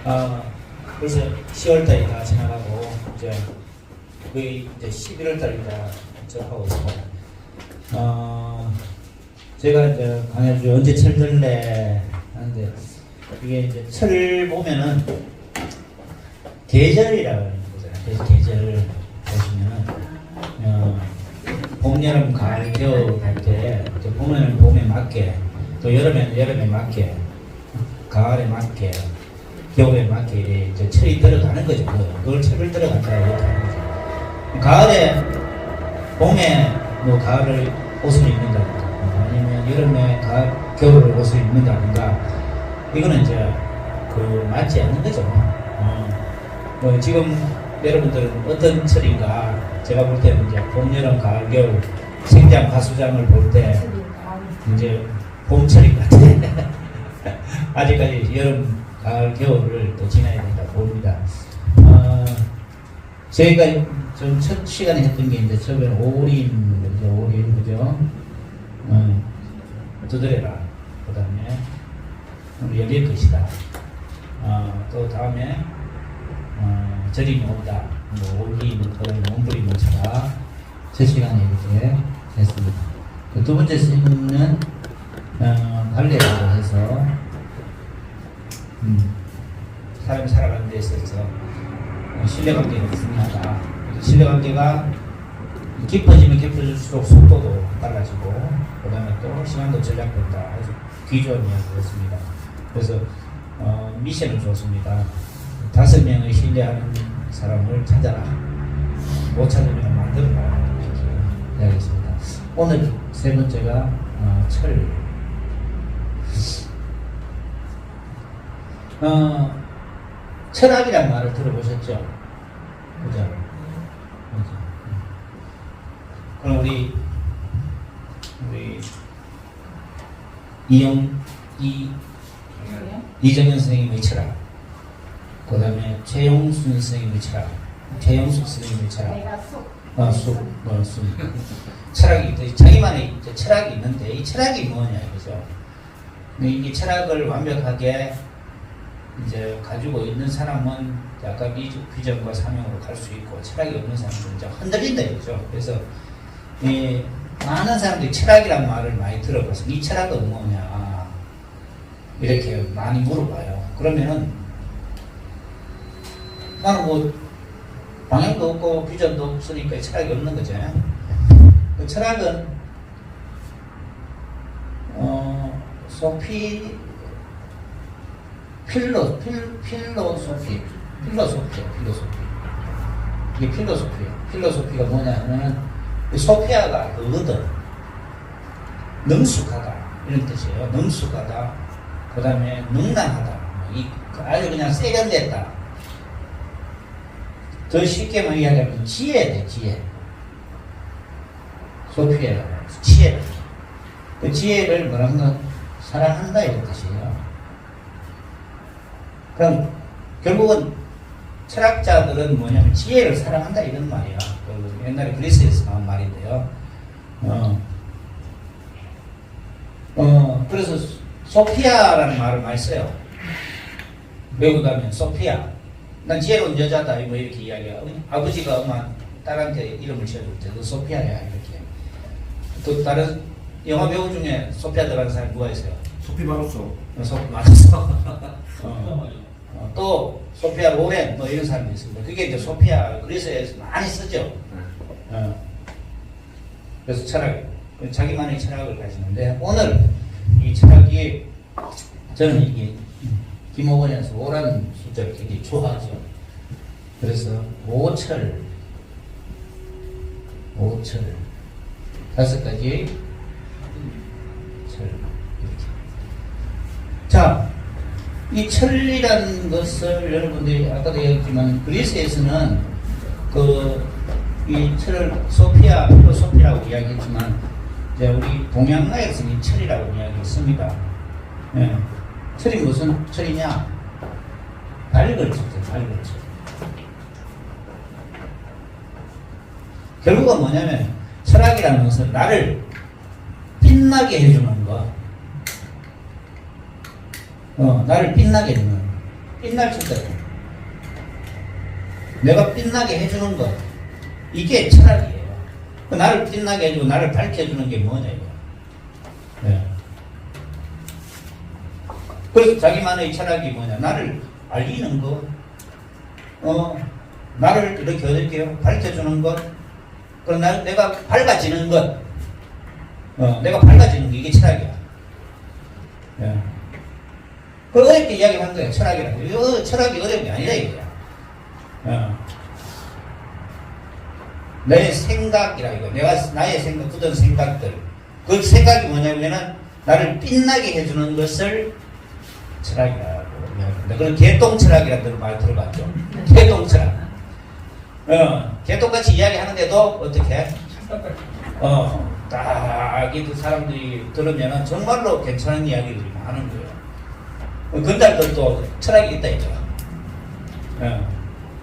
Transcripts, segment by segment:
벌써 10월달이 다 지나가고 이제 거의 이제 11월달이 다 접하고 있습니다. 제가 이제 강의주 언제 철들래 하는데 이게 이제 철 보면은 계절이라고 하는 거잖아요. 그래서 계절 보시면은 봄, 여름, 가을, 겨울 할 때 봄에는 봄에 맞게, 또 여름에는 여름에 맞게, 가을에 맞게, 겨울에 맞게 이제 철이 들어가는 거죠. 그걸 철을 들어간다 이렇게 하는 거죠. 가을에 봄에 뭐 가을을 옷을 입는다든가 아니면 여름에 겨울에 옷을 입는다든가 이거는 이제 맞지 않는 거죠. 뭐 지금 여러분들은 어떤 철인가 제가 볼 때는 이제 봄, 여름, 가을, 겨울 생장 가수장을 볼 때 이제 봄철인 것 같아요. 아직까지 여름, 가을, 겨울을 또 지나야 된다 봅니다. 저희가 좀 첫 시간에 했던 게 이제 처음에는 오림, 그죠? 두드려라. 그 다음에 열릴 것이다. 또 다음에 절임이 온다. 뭐 올리, 몸부리, 모차라. 첫 시간에 이렇게 했습니다. 두 번째 시간은 발레라고 해서 사람이 살아가는 데 있어서 신뢰관계가 중요하다. 신뢰관계가 깊어지면 깊어질수록 속도도 빨라지고 그 다음에 또 시간도 절약된다. 아주 귀중한 이야기였습니다. 그래서 미션을 줬습니다. 5명의 신뢰하는 사람을 찾아라. 못 찾으면 만들어라. 이렇게 이야기했습니다. 오늘 세 번째가 철. 철학이라는 말을 들어보셨죠? 그죠? 그럼 우리 이정현 선생님의 철학, 그 다음에 최용순 선생님의 철학, 최영숙 선생님의 철학, 쑥. 철학이, 자기만의 철학이 있는데, 이 철학이 뭐냐, 그죠? 이 철학을 완벽하게 이제 가지고 있는 사람은 약간 비전과 사명으로 갈 수 있고, 철학이 없는 사람은 이제 흔들린다, 이거죠. 그래서, 많은 사람들이 철학이란 말을 많이 들어봐서, 이 철학은 뭐냐, 이렇게 많이 물어봐요. 그러면은, 나는 뭐, 방향도 없고, 비전도 없으니까 철학이 없는 거죠. 그 철학은, 필로소피. 이게 필로소피예요. 필로소피가 뭐냐면 소피아가 그거든. 능숙하다 이런 뜻이에요. 능숙하다. 그 다음에 능란하다. 아주 그냥 세련됐다. 더 쉽게 이야기하면 지혜네, 지혜. 소피아가 지혜. 그 지혜를 뭐라고 사랑한다 이런 뜻이에요. 그럼 결국은 철학자들은 뭐냐면 지혜를 사랑한다 이런 말이야. 옛날에 그리스에서 나온 말인데요. 그래서 소피아라는 말을 많이 써요. 외국 가면 소피아. 난 지혜로운 여자다 뭐 이렇게 이야기해요. 아버지가 엄마 딸한테 이름을 지어줄 때 그 소피아야 이렇게. 또 다른 영화 배우 중에 소피아 들어가는 사람이 누가 있어요? 소피 마르소. 소피 마르소. 또 소피아 로렌 뭐 이런 사람도 있습니다. 그게 이제 소피아 그리스에서 많이 쓰죠. 그래서 철학, 자기만의 철학을 가지는데 오늘 이 철학이 저는 이게 김호건에서 5라는 숫자를 굉장히 좋아하죠. 그래서 5철 5가지 철 이렇게. 자, 이 철이라는 것을 여러분들이 아까도 얘기했지만 그리스에서는 이 철을 필로소피라고 이야기했지만 이제 우리 동양나라에서는 이 철이라고 이야기했습니다. 예. 철이 무슨 철이냐? 밝을 철이죠, 밝을 철. 결국은 뭐냐면 철학이라는 것은 나를 빛나게 해주는 것. 나를 빛나게 해주는 빛날 쳤다. 내가 빛나게 해주는 것. 이게 철학이에요. 나를 빛나게 해주고 나를 밝혀주는 게 뭐냐 이거. 네. 그래서 자기만의 철학이 뭐냐. 나를 알리는 것. 나를 이렇게 어떻게요? 밝혀주는 것. 그럼 내가 밝아지는 것. 내가 밝아지는 게 이게 철학이야. 예. 그 어렵게 이야기한 거예요. 철학이라는 거. 철학이 어려운 게 아니라 이거야. 내 생각이라 이거. 나의 생각, 굳은 생각들. 그 생각이 뭐냐면은 나를 빛나게 해주는 것을 철학이라고 이야기합니다. 그런 개똥철학이라는 말 들어봤죠? 개똥철학. 개똥같이 이야기하는데도 어떻게? 딱 이 사람들이 들으면은 정말로 괜찮은 이야기들이 많은 거예요. 근달들도 철학이 있다 있죠.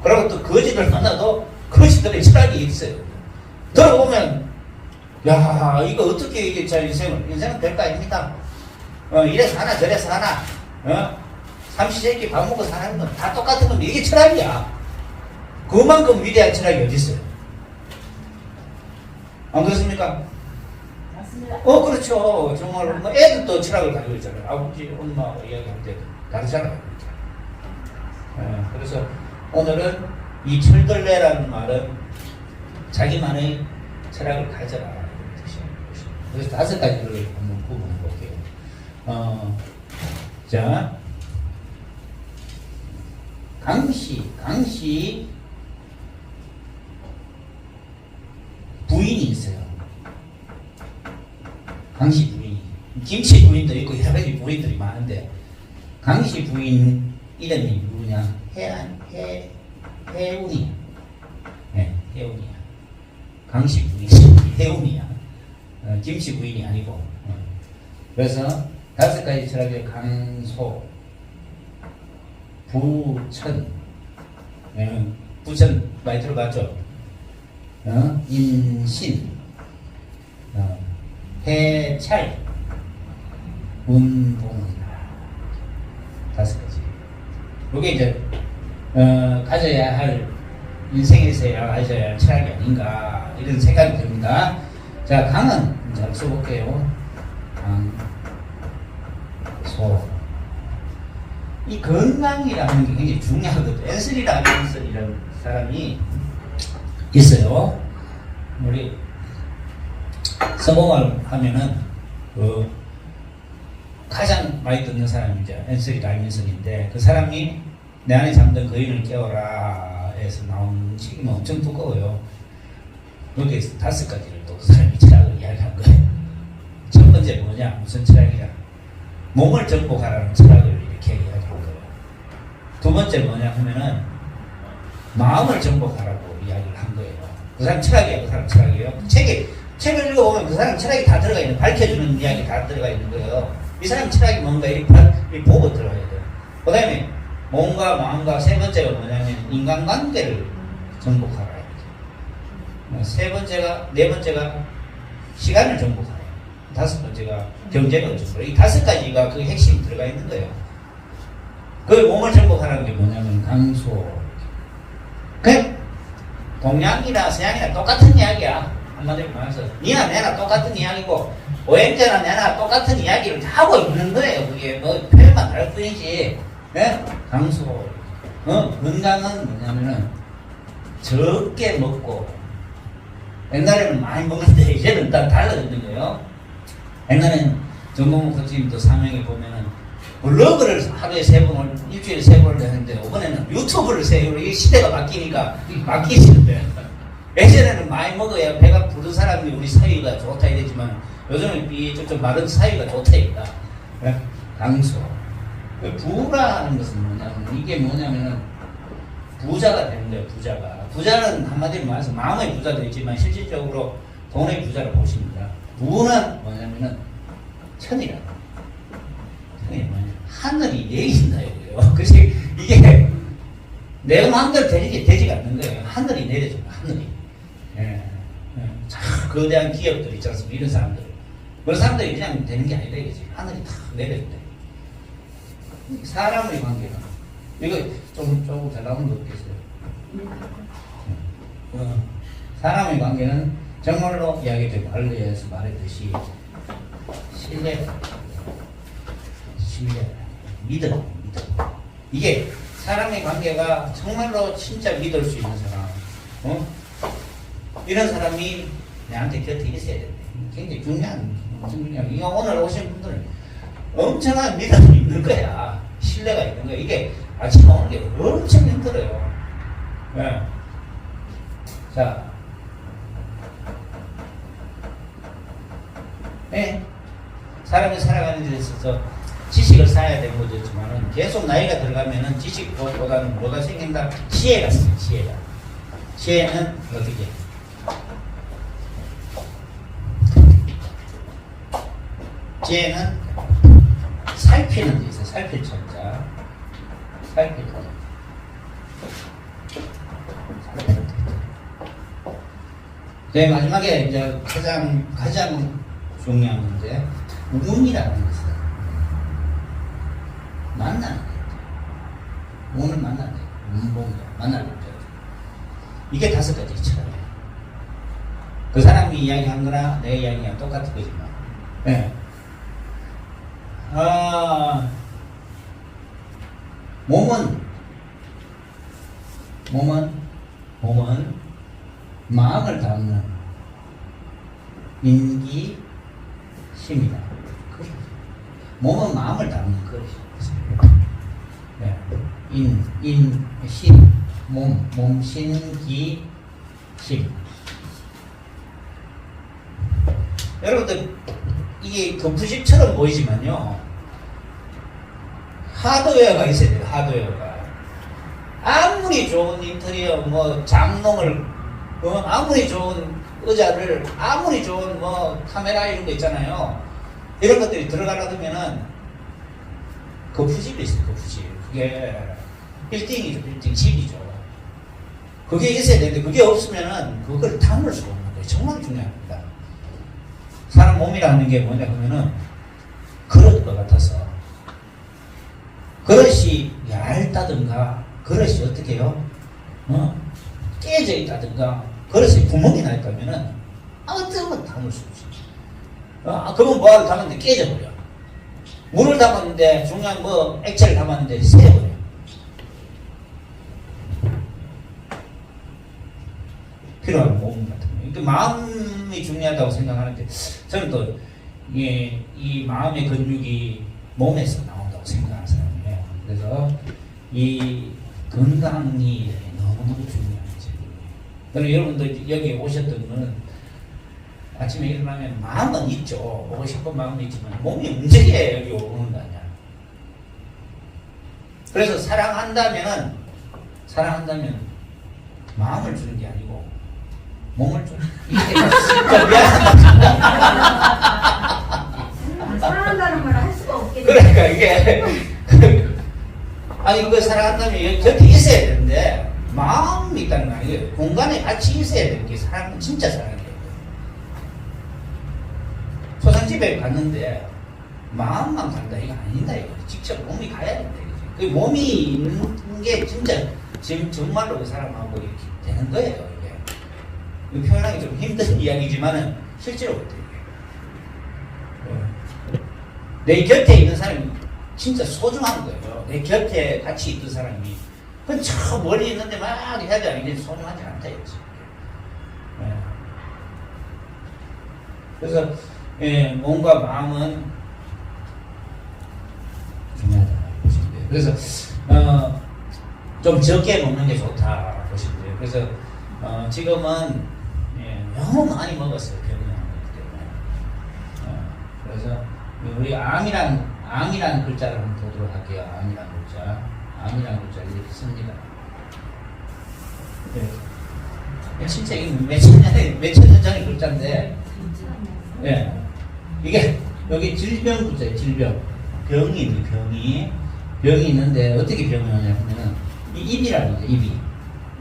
그리고 또 거지들 만나도 거지들의 철학이 있어요. 들어보면 야 이거 어떻게 이게 자 인생은 별거 아닙니다. 이래서 하나 저래서 하나 삼시세끼 밥 먹고 사는 건 다 똑같은 건데 이게 철학이야. 그만큼 위대한 철학이 어디 있어요? 안 그렇습니까? 맞습니다. 그렇죠. 정말 뭐 애들도 철학을 가지고 있잖아요. 아버지, 엄마 이야기할 때 다르잖아요. 그래서 오늘은 이 철들레라는 말은 자기만의 철학을 가져라 이런 뜻이에요. 그래서 5가지를 한번 구분해 볼게요. 자, 강씨 부인이 있어요. 강씨 부인, 김씨 부인도 있고 여러 가지 부인들이 많은데 강씨 부인 이름이 누구냐? 해운이. 네, 해운이야. 강씨 부인 해운이야. 김씨 부인이 아니고. 그래서 5가지 철학의 강소, 부천, 부천 많이 들어봤죠? 인신, 해찰, 운동. 5가지. 이게 이제 가져야 할 인생에서야 가져야 할 철학이 아닌가 이런 생각이 듭니다. 자, 강은 잘 써볼게요. 소. 이 건강이라는 게 굉장히 중요하거든요. 앤서리 라빈슨이라는 사람이 있어요. 우리 성공을 하면은 가장 많이 듣는 사람이 이제 앤서리 라빈슨인데 그 사람이 내 안에 잠든 거인을 깨워라 에서 나온 책이 엄청 두꺼워요. 여기에 5가지를 또 그 사람이 철학을 이야기한 거예요. 첫 번째 뭐냐? 무슨 철학이냐? 몸을 정복하라는 철학을 이렇게 이야기한 거예요. 두 번째 뭐냐 하면은 마음을 정복하라고 이야기를 한 거예요. 그 사람 철학이에요. 그 사람 철학이에요. 책을 읽어보면 그 사람 철학이 다 들어가 있는, 밝혀주는 이야기 다 들어가 있는 거예요. 이 사람 철학이 뭔가 이 보고 들어가야 돼요. 그 다음에 몸과 마음과 세 번째가 뭐냐면 인간관계를 정복하라. 네 번째가 시간을 정복하라. 5번째가 경제를 정복하라. 이 5가지가 그 핵심이 들어가 있는 거예요. 그 몸을 정복하라는 게 뭐냐면 강소. 그 동양이나 서양이나 똑같은 이야기야. 한마디로 말해서 니나 내나 똑같은 이야기고 오행자나 내나 똑같은 이야기를 하고 있는 거예요. 그게 뭐 표현만 다를 뿐이지. 네? 강소. 건강은 뭐냐면은 적게 먹고 옛날에는 많이 먹는데 이제는 다 달라졌는 거예요. 옛날에는 정동욱 코치님도 사명에 보면은 블로그를 하루에 3번, 일주일에 3번을 하는데 이번에는 유튜브를 이 시대가 바뀌니까 바뀌시는데 예전에는 많이 먹어야 배가 부른 사람이 우리 사이가 좋다 이랬지만 요즘은 좀 마른 사이가 좋다 이다. 강소. 부라는 것은 뭐냐면 이게 뭐냐면은 부자가 되는 거예요. 부자는 한마디로 말해서 마음의 부자도 있지만 실질적으로 돈의 부자를 보십니다. 부는 뭐냐면은 천이라. 천이 뭐냐? 하늘이 내린다 이거예요. 그래서 이게 내 마음대로 되지가 않는 거예요. 하늘이 내려줘요. 하늘이. 거대한 기업들 있지 않습니까? 이런 사람들. 그런 사람들이 그냥 되는 게 아니다 이거지. 하늘이 탁 내려준다. 사람의 관계는 이거 조금 잘 나오는 거 없겠어요? 사람의 관계는 정말로 이야기되고 알려서 말했듯이 신뢰, 믿음. 이게 사람의 관계가 정말로 진짜 믿을 수 있는 사람, 이런 사람이 내한테 곁에 있어야 된대. 굉장히 중요한. 이거 오늘 오신 분들은 엄청난 믿음이 있는 거야. 신뢰가 있는 거야. 이게 아침에 오는 게 엄청 힘들어요. 네. 자, 네. 사람이 살아가는 데 있어서 지식을 쌓아야 되는 거죠. 지만은 계속 나이가 들어가면은 지식보다는 뭐가 생긴다? 지혜가 생겨, 지혜가. 지혜는 어떻게? 지혜는 살피는 데 있어요. 살필 천자. 살필 천자. 네, 마지막에 이제 가장 중요한 문제, 운이라는 게 있어요. 만나는 거. 운은 만나는 거. 운봉이야. 만나는 거. 이게 5가지 있잖아요. 그 사람이 이야기한 거나 내 이야기랑 똑같은 거지만. 네. 몸은 마음을 담는 인기심이다. 몸은 마음을 담는 그릇이. 네. 심, 몸, 신기, 심. 여러분들, 이게 건프식처럼 보이지만요, 하드웨어가 있어야 돼요, 하드웨어가. 아무리 좋은 인테리어, 장롱을, 아무리 좋은 의자를, 아무리 좋은 카메라 이런 거 있잖아요. 이런 것들이 들어가려면은, 거푸집이 있어요, 거푸집. 그게, 빌딩이죠, 빌딩, 집이죠. 그게 있어야 되는데, 그게 없으면은, 그걸 담을 수가 없는 거예요. 정말 중요합니다. 사람 몸이라는 게 뭐냐 하면은, 그릇 것 같아서, 그릇이 얇다든가, 그릇이 어떻게 해요? 깨져 있다든가, 그릇에 구멍이 나 있다면은, 어떤 건 담을 수 없어요. 그러면 뭐하러 담았는데 깨져버려. 물을 담았는데, 중요한 액체를 담았는데, 새어버려. 필요한 몸 같은 거. 그러니까 마음이 중요하다고 생각하는데, 저는 또, 이 마음의 근육이 몸에서 나온다고 생각하는 사람이에요. 그래서, 이 건강이 너무너무 중요하지. 그럼 여러분들 여기 오셨던 분은 아침에 일어나면 마음은 있죠. 오고 싶은 마음은 있지만 몸이 움직여야 여기 오는 거 아니야. 그래서 사랑한다면 마음을 주는 게 아니고 몸을 주는 이게 진짜 미안하다. 사랑한다는 말을 할 수가 없겠네. 그러니까 이게 아니 그 사랑한다면 여기 곁에 있어야 되는데 마음이 있다는 거 아니에요. 공간에 같이 있어야 되는 게 사랑은 진짜 사랑이에요. 소상집에 갔는데 마음만 간다 이거 아니다 이거. 직접 몸이 가야 된다 이거지. 그 몸이 있는 게 진짜 지금 정말로 그 사람하고 이렇게 되는 거예요 이게. 표현하기 좀 힘든 이야기지만은 실제로 그렇대요. 내 곁에 있는 사람이 진짜 소중한 거예요. 내 곁에 같이 있던 사람이. 그건 저 멀리 있는데 막 해야 돼. 이게 소중하지 않다 이거지. 그래서 몸과 마음은 중요하다 보시는데요. 그래서 좀 적게 먹는 게 좋다 보시는데요. 그래서 지금은 너무 많이 먹었어요. 병원에 그래서 우리 암이라는 글자를 한번 보도록 할게요. 암이라는 글자 이렇게 씁니다. 진짜 이게 몇천 년 전의 글자인데, 이게 여기 질병 글자예요. 질병. 병이 있는데 어떻게 병이 오냐면은 이 입이라는 거죠.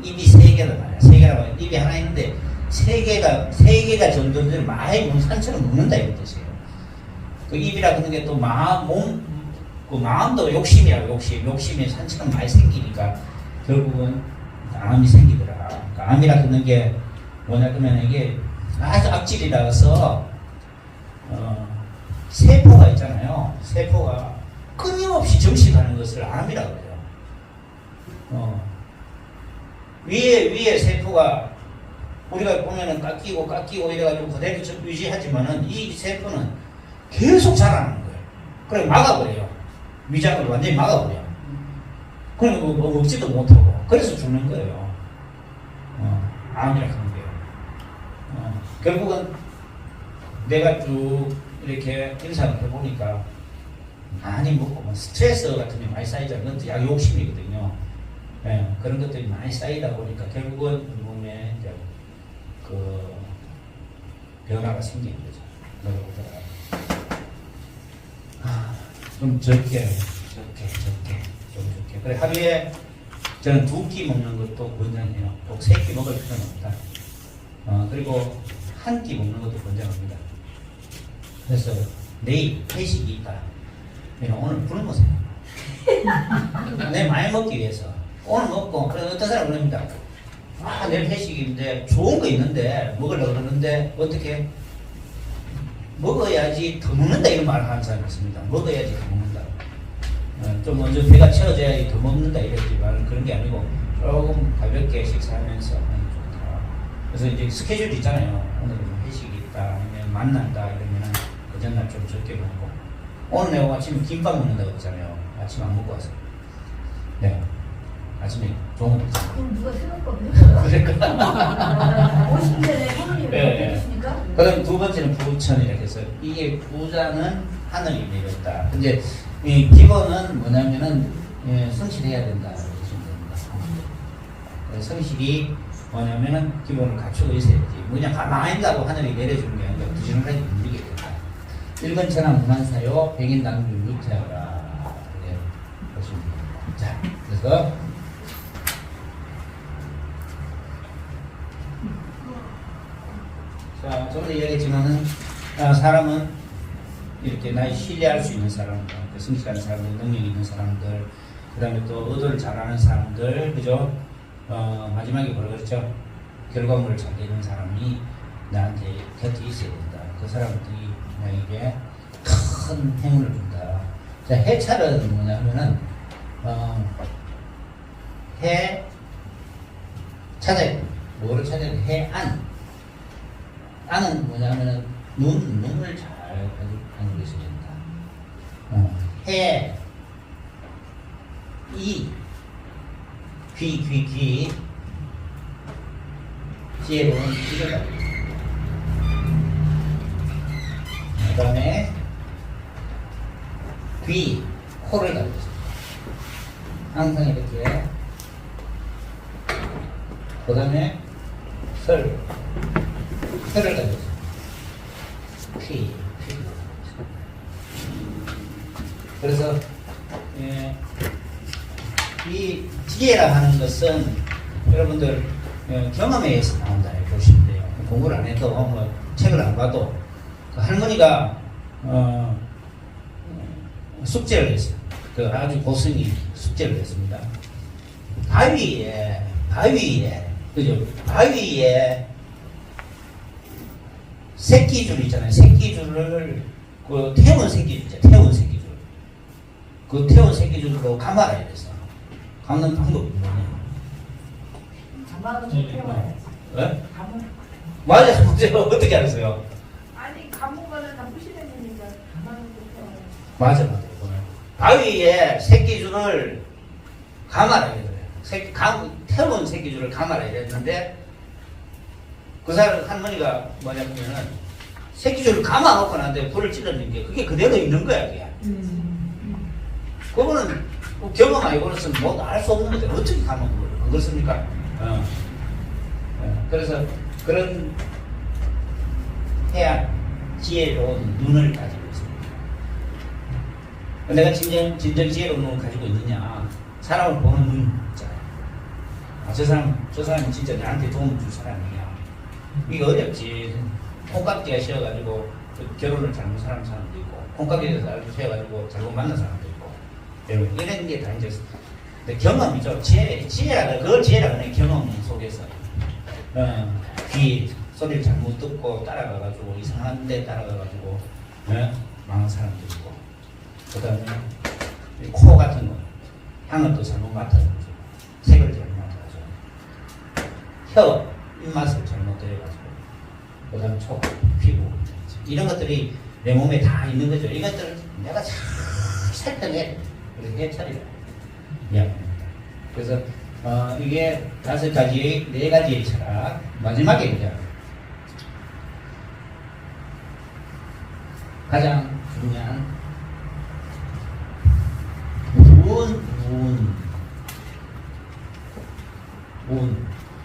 입이 세 개란 말이야. 세 개라고 하면 입이 하나 있는데 세 개가 점점 많이 산처럼 먹는다 이런 뜻이에요. 그 입이라고 하는 게 또 몸 그 마음도 욕심이야, 욕심이 산처럼 많이 생기니까 결국은 암이 생기더라. 그러니까 암이라 그러는 게 뭐냐 그러면 이게 아주 악질이라서 세포가 있잖아요. 세포가 끊임없이 정식하는 것을 암이라고 해요. 위에 세포가 우리가 보면은 깎이고 이래가지고 그대로 유지하지만은 이 세포는 계속 자라는 거예요. 그래 막아버려요. 위장을 완전히 막아버려요. 그럼 뭐 먹지도 못하고 그래서 죽는 거예요. 암이라고 하는 게요. 결국은 내가 쭉 이렇게 임상을 해보니까 많이 먹고 뭐 스트레스 같은 게 많이 쌓이잖아요. 그것도 약 욕심이거든요. 예, 그런 것들이 많이 쌓이다 보니까 결국은 우리 몸에 이제 그 변화가 생기는 거죠. 그러고 좀 적게. 그래 하루에 저는 2끼 먹는 것도 권장해요. 꼭 3끼 먹을 필요는 없다. 그리고 1끼 먹는 것도 권장합니다. 그래서 내일 회식이 있다. 오늘 굶으세요. 내 많이 먹기 위해서. 오늘 먹고, 그래 어떤 사람 그럽니다. 내일 회식인데 좋은 거 있는데 먹으려고 그러는데 어떻게? 먹어야지 더 먹는다 이런 말을 하는 사람이 있습니다. 먹어야지 더 먹는다. 좀 먼저 배가 채워져야지 더 먹는다 이랬지만 그런 게 아니고 조금 가볍게 식사하면서 하는 게 좋다. 그래서 이제 스케줄이 있잖아요. 오늘은 회식이 있다 아니면 만난다 이러면은 그 전날 좀 적게 먹고 오늘 내가 아침에 김밥 먹는다고 했잖아요. 아침 안 먹고 왔어요. 네. 아침에 좋은 거 먹잖아요. 그럼 누가 새놓고 그러니까 50년에 하느님 네. 해주십니까? 그럼 두 번째는 부천이라 해서 이게 부자는 하늘이 내렸다. 근데 이 기본은 뭐냐면은 성실해야 된다. 이렇게 보시면 됩니다. 성실이 뭐냐면은 기본을 갖추고 있어야지. 그냥 가만히 있다고 하늘이 내려주는 게 아니라 부지런하게 움직여야 된다. 일건천하 무난사요 백인당주 유태하라. 이렇게 보시면 됩니다. 자, 그래서 자, 좀 전에 이야기했지만은 사람은 이렇게 나의 신뢰할 수 있는 사람들, 성실한 사람들, 능력 있는 사람들, 그 다음에 또 의도를 잘하는 사람들, 그죠? 마지막에 뭐라 그랬죠? 결과물을 잘 내는 사람이 나한테 곁에 있어야 된다. 그 사람들이 나에게 큰 행운을 준다. 자, 해찰은 뭐냐면은, 해, 찾아야 돼. 뭐를 찾아야 돼? 해안. 안은 뭐냐면은, 눈을 잘 가지고 있어야 된다. 해, 귀. 지혜로운 귀를 가지고 있어요. 그 다음에, 코를 가지고 있어요. 항상 이렇게. 그 다음에, 혈을 가지고 있어요. 피. 그래서 이 지혜라 하는 것은 여러분들 경험에 의해서 나온다 이렇게 보시면 돼요. 공부를 안 해도 뭐 책을 안 봐도 그 할머니가 숙제를 했어요. 그 아주 고승이 숙제를 했습니다. 바위에 그죠? 바위에 새끼줄 있잖아요. 새끼줄을 그 태운 새끼줄 있잖아요. 태운 새끼줄. 그 태운 새끼줄로 감아라 이랬어. 감는 방법이 뭐냐? 가마도 못 태워야지. 네? 가마. 맞아요. 어떻게 알았어요? 아니 감은 거는 다 부실해지니까 가마는 못 태워야지. 맞아. 바위에 새끼줄을 감아라 이랬어요. 태운 새끼줄을 감아라 이랬는데 그 사람 할머니가 뭐냐면은 새끼줄을 감아놓고 나한테 불을 찔렀는 게 그게 그대로 있는 거야 그게. 그거는 경험 아니고는 뭐 알 수 없는 거죠. 어떻게 감은 거예요? 안 그렇습니까? 그래서 그런 해야 지혜로운 눈을 가지고 있습니다. 내가 진정 지혜로운 눈을 가지고 있느냐? 사람을 보는 눈 있잖아요. 저 사람이 진짜 나한테 도움 줄 사람이야. 이게 어렵지. 콩깍지가 씌어가지고 결혼을 잘못하는 사람도 있고, 콩깍지가 세워가지고 잘못 만난 사람도 있고, 여러분 이런 게 다 이제 경험이죠. 지혜라 그걸 지혜라 그래. 경험 속에서 귀 소리를 잘못 듣고 따라가가지고 이상한 데 따라가가지고 망한 사람도 있고, 그 다음에 코 같은 거 향을 또 잘못 맡아가지고 색을 잘못 맡아가지고 혀 입맛을 잘못 들여가지고, 그 다음에 촉 피부 이런 것들이 내 몸에 다 있는 거죠. 이것들을 내가 잘 살펴내 그렇게 차리라 이야기합니다. 그래서 이게 5가지 4가지의 철학. 마지막에 이제 가장 중요한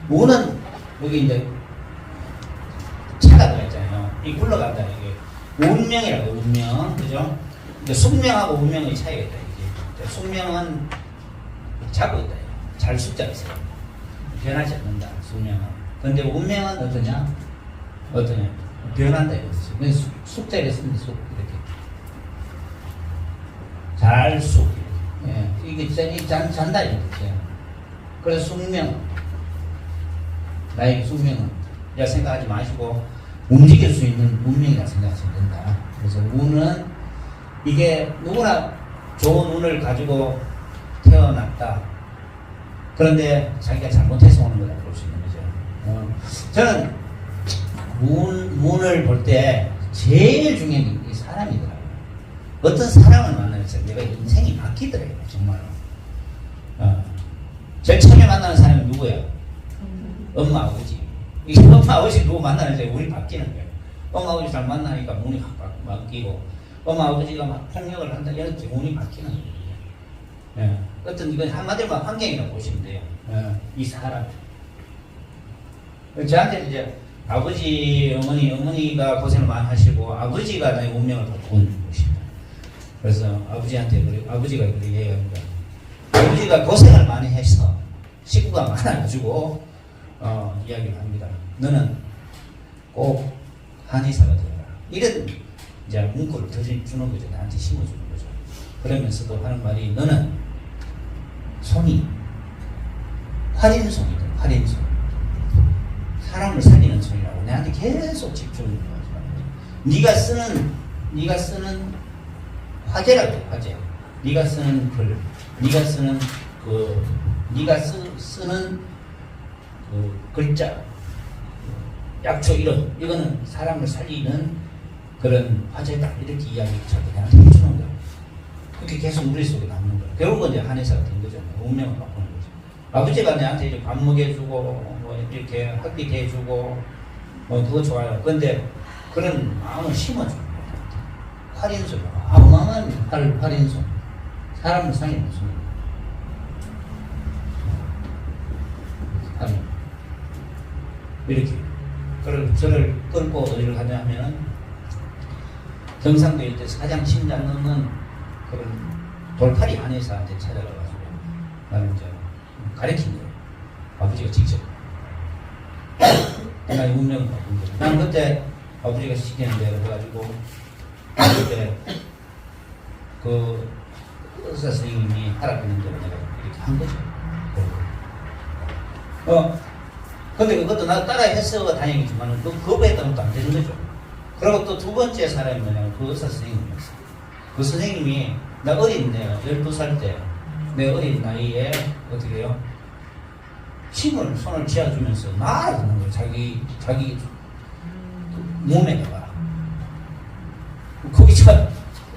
운은 여기 이제 차가 들어있잖아요. 이 굴러간다. 이게 운명이라고. 운명, 그죠? 근데 숙명하고 운명의 차이가 있다. 이게 숙명은 자고 있다. 잘 숫자 있어요. 변하지 않는다. 숙명은. 근데 운명은 어떠냐? 변한다 이거지. 그래서 숙자를 쓰면 숙 이렇게 잘 숙. 예, 이게 잔다 이거죠. 그래서 숙명, 나에게 숙명은 야 생각하지 마시고 움직일 수 있는 운명이라 생각하시면 된다. 그래서 운은 이게 누구나 좋은 운을 가지고 태어났다. 그런데 자기가 잘못해서 오는 거라고 볼 수 있는 거죠. 저는 운을 볼 때 제일 중요한 게 사람이더라고요. 어떤 사람을 만나면서 내가 인생이 바뀌더라고요. 정말로. 제일 처음에 만나는 사람이 누구야? 엄마, 아버지. 이 엄마, 아버지 누구 만나면서 운이 바뀌는 거예요. 엄마, 아버지 잘 만나니까 운이 확 바뀌고, 엄마, 아버지가 막 폭력을 한다. 이런 운이 바뀌는 거예요. 예. 어떤 이건 한마디로 환경이라고 보시면 돼요. 이 사람. 저한테 이제 아버지, 어머니가 고생을 많이 하시고 아버지가 나의 운명을 바꾼 것입니다. 그래서 아버지가 그렇게 얘기합니다. 아버지가 고생을 많이 해서 식구가 많아가지고 이야기를 합니다. 너는 꼭 한의사가 되어라. 이런 이제 문구를 더 주는 거죠. 나한테 심어주는 거죠. 그러면서도 하는 말이 너는 손이 활인손이다. 활인손. 사람을 살리는 손이라고 내한테 계속 집중을 하지 마. 네가 쓰는 화제라고 해. 화제. 네가 쓰는 글, 네가 쓰는 쓰는 글자, 약초 이거는 사람을 살리는 그런 화제다. 이렇게 이야기 자꾸 내한테 해주는 거야. 그렇게 계속 머릿속에 남는 거야. 결국은 이제 한의사가 된 거죠. 운명을 바꾸는 거죠. 아버지가 내한테 이제 밥 먹여주고 뭐 이렇게 학비 대주고 그거 좋아요. 그런데 그런 마음을 심어주는 거예요. 활인손, 어마어마한 활인손, 사람을 살리는 손. 이렇게 저를 끌고 어디를 가냐 하면 경상도에 있어서 가장 심장 넣는 그런 돌팔이 한의사한테 찾아가가지고 나는 이제 가르친 거예요. 아버지가 직접. 나의 운명을 바꾼 거예요. 난 그때 아버지가 시키는 대로 해가지고 그때 그 의사 선생님이 하라는 대로 내가 이렇게 한 거죠. 근데 그것도 나 따라 했어 다행이지만 그거 했다면 또 안 되는 거죠. 그리고 또 두 번째 사람이 뭐냐면 그 의사 선생님이었어. 그 선생님이 나 어린 내가 12살 때 내 어린 나이에 어떻게 해요? 손을 쥐어주면서 나아가는 거예요. 자기 몸에다가. 거기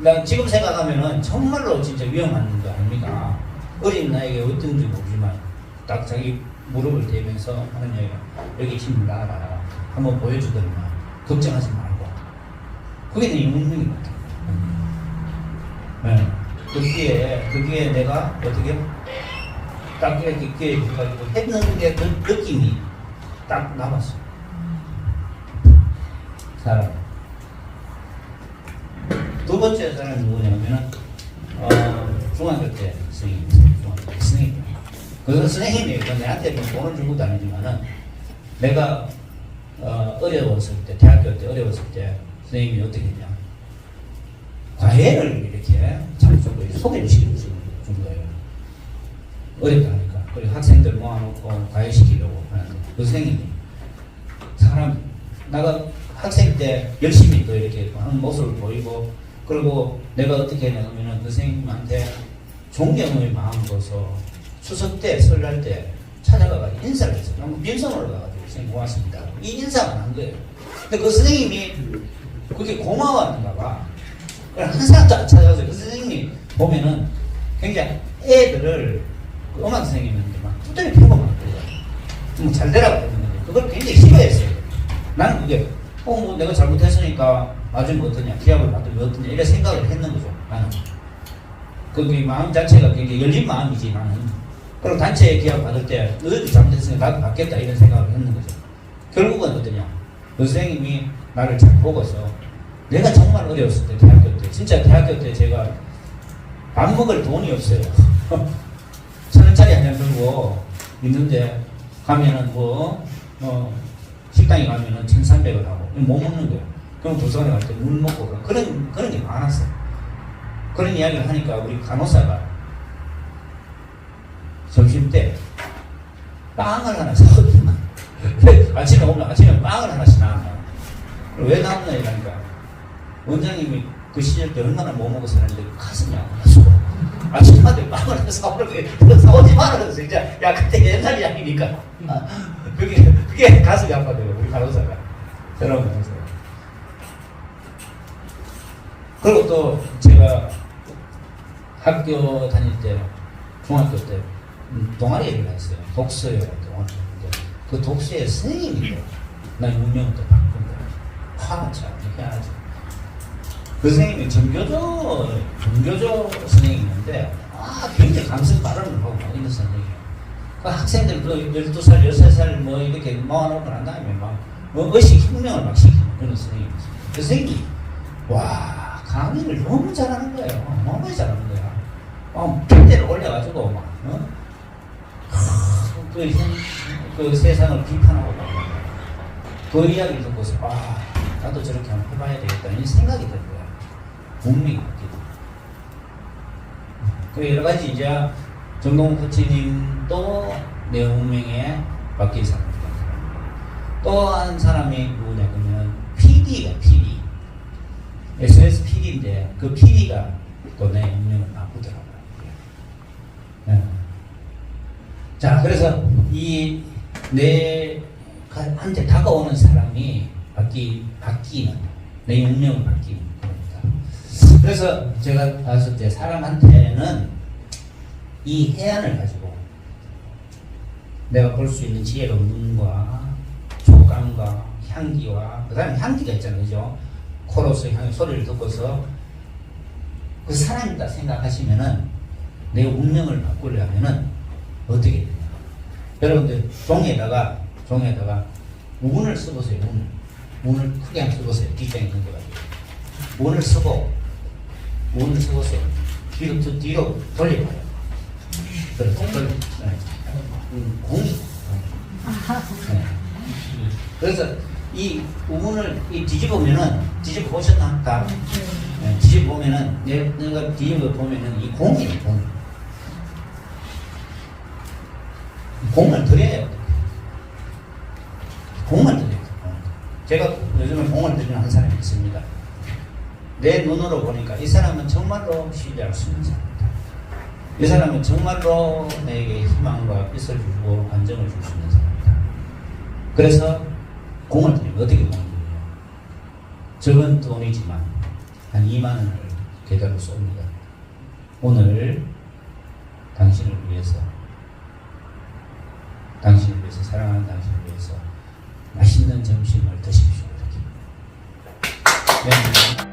나 지금 생각하면은 정말로 진짜 위험한 거 아닙니까? 어린 나이에 어떤지 모르지만 딱 자기 무릎을 대면서 하는 얘기가 여기 힘을 놔라. 한번 보여주더니만 걱정하지 말고. 그게 내 운명인 것 같아요. 네. 그 귀에 내가 어떻게 딱 이렇게 귀에 가지고 했는데 그 느낌이 딱 남았어. 사람. 두 번째 사람이 누구냐면은 중학교 때 선생님. 그 선생님이 내한테 돈을 준 것도 아니지만은 내가 어려웠을 때 대학교 때 어려웠을 때 선생님이 어떻게 했냐 과외를 이렇게 장소로 소개를 시켜주는 거죠. 준 거예요. 어렵다 하니까. 그리고 학생들 모아놓고 과외시키려고 하는데 그 선생님이 사람 나가 학생 때 열심히 또 이렇게 하는 모습을 보이고 그리고 내가 어떻게 했냐면은 그 선생님한테 존경의 마음으로서 추석 때 설날 때 찾아가가지고 인사를 했어요. 한번 빈손으로 가가지고 선생님 고맙습니다. 이 인사만 한 거예요. 근데 그 선생님이 그게 고마웠는가 봐. 한 사람도 안 찾아가서 그 선생님이 보면은 굉장히 애들을 그 음악 선생님인데 막 뚜껑이 펴고 막 그래요. 잘 되라고 했는데 그걸 굉장히 싫어했어요. 나는 그게 뭐 내가 잘못했으니까 맞으면 어떠냐, 기합을 받으면 어떠냐 이런 생각을 했는 거죠. 나는 그 마음 자체가 굉장히 열린 마음이지 나는. 그리고 단체에 기합 받을 때 너희도 잘못했으니까 나도 받겠다 이런 생각을 했는 거죠. 결국은 어떠냐, 그 선생님이 나를 잘 보고서 내가 정말 어려웠을 때 대학교 때 진짜 대학교 때 제가 밥 먹을 돈이 없어요. 1,000원짜리 한 잔 들고 있는데 가면은 식당에 가면은 1,300원 하고 못 먹는 거예요. 그럼 도서관에 갈 때 물 먹고 그런 게 많았어요. 그런 이야기를 하니까 우리 간호사가 점심 때 빵을 하나 사거든요. 아침에 오면 아침에 빵을 하나씩 나와요. 왜 나왔나 이러니까 원장님이 그 시절 때 얼마나 못 먹고 살았는데 가슴이 아파가지고 아침마다 빵을 하나 사오는데 사오지 마라 그랬어. 진짜 야 그때 옛날 이야기니까 그게 가슴이 아파져요. 우리 간호사가 새로운 간호사가. 그리고 또 제가 학교 다닐 때 중학교 때 동아리를 했어요. 독서회 동아리. 그 독서회 선생님이 난 운명을 또 바꾼 거예요. 화가 참 희한하죠. 그 선생님이 정교조 선생님인데 굉장히 감성 발언을 하고 막 있는 선생님이에요. 그 학생들 그 12살, 16살 뭐 이렇게 모아놓고 난 다음에 막 의식 혁명을 막 시키는 그런 선생님이었어요. 그 선생님이 와 강의를 너무 잘하는 거예요. 너무 잘하는 거야. 빈대를 올려가지고 막 그 세상을 비판하고 그 이야기를 듣고서 나도 저렇게 한번 해봐야 되겠다 이런 생각이 든 거야. 운명이 바뀌고. 그 여러 가지 이제 정동훈 코치님도 내 운명에 바뀐 사람입니다. 또 한 사람이 누구냐 그러면 PD가 PD. SOS PD인데 그 PD가 또 내 운명을 바꾸더라고요. 네. 자, 그래서 이 내한테 다가오는 사람이 바뀌는 내 운명을 바뀌는 겁니다. 그래서 제가 봤을 때 사람한테는 이 해안을 가지고 내가 볼 수 있는 지혜로운 눈과 촉감과 향기와 그 다음에 향기가 있잖아요, 그죠? 코로서 향기 소리를 듣고서 그 사람이다 생각하시면은 내 운명을 바꾸려면은 어떻게 되냐? 여러분들 종이에다가 운을 써보세요. 운을 크게 한번 써보세요. 뒷장에 던져가지고 운을 써보세요. 뒤로 돌려봐요. 그래, 공이. 네. 그래서 이 운을 뒤집어 보셨나? 다. 네, 뒤집어 보면은 내가 뒤집어 보면은 이 공이에요. 공을 드려요. 공을 드려요. 제가 요즘에 공을 드리는 한 사람이 있습니다. 내 눈으로 보니까 이 사람은 정말로 신뢰할 수 있는 사람이다. 이 사람은 정말로 내게 희망과 뜻을 주고 안정을 줄 수 있는 사람이다. 그래서 공을 드리면 어떻게 공을 드려요? 적은 돈이지만 한 2만 원을 계좌로 쏩니다. 오늘 당신을 위해서 사랑하는 당신을 위해서 맛있는 점심을 드십시오. 이렇게. 네.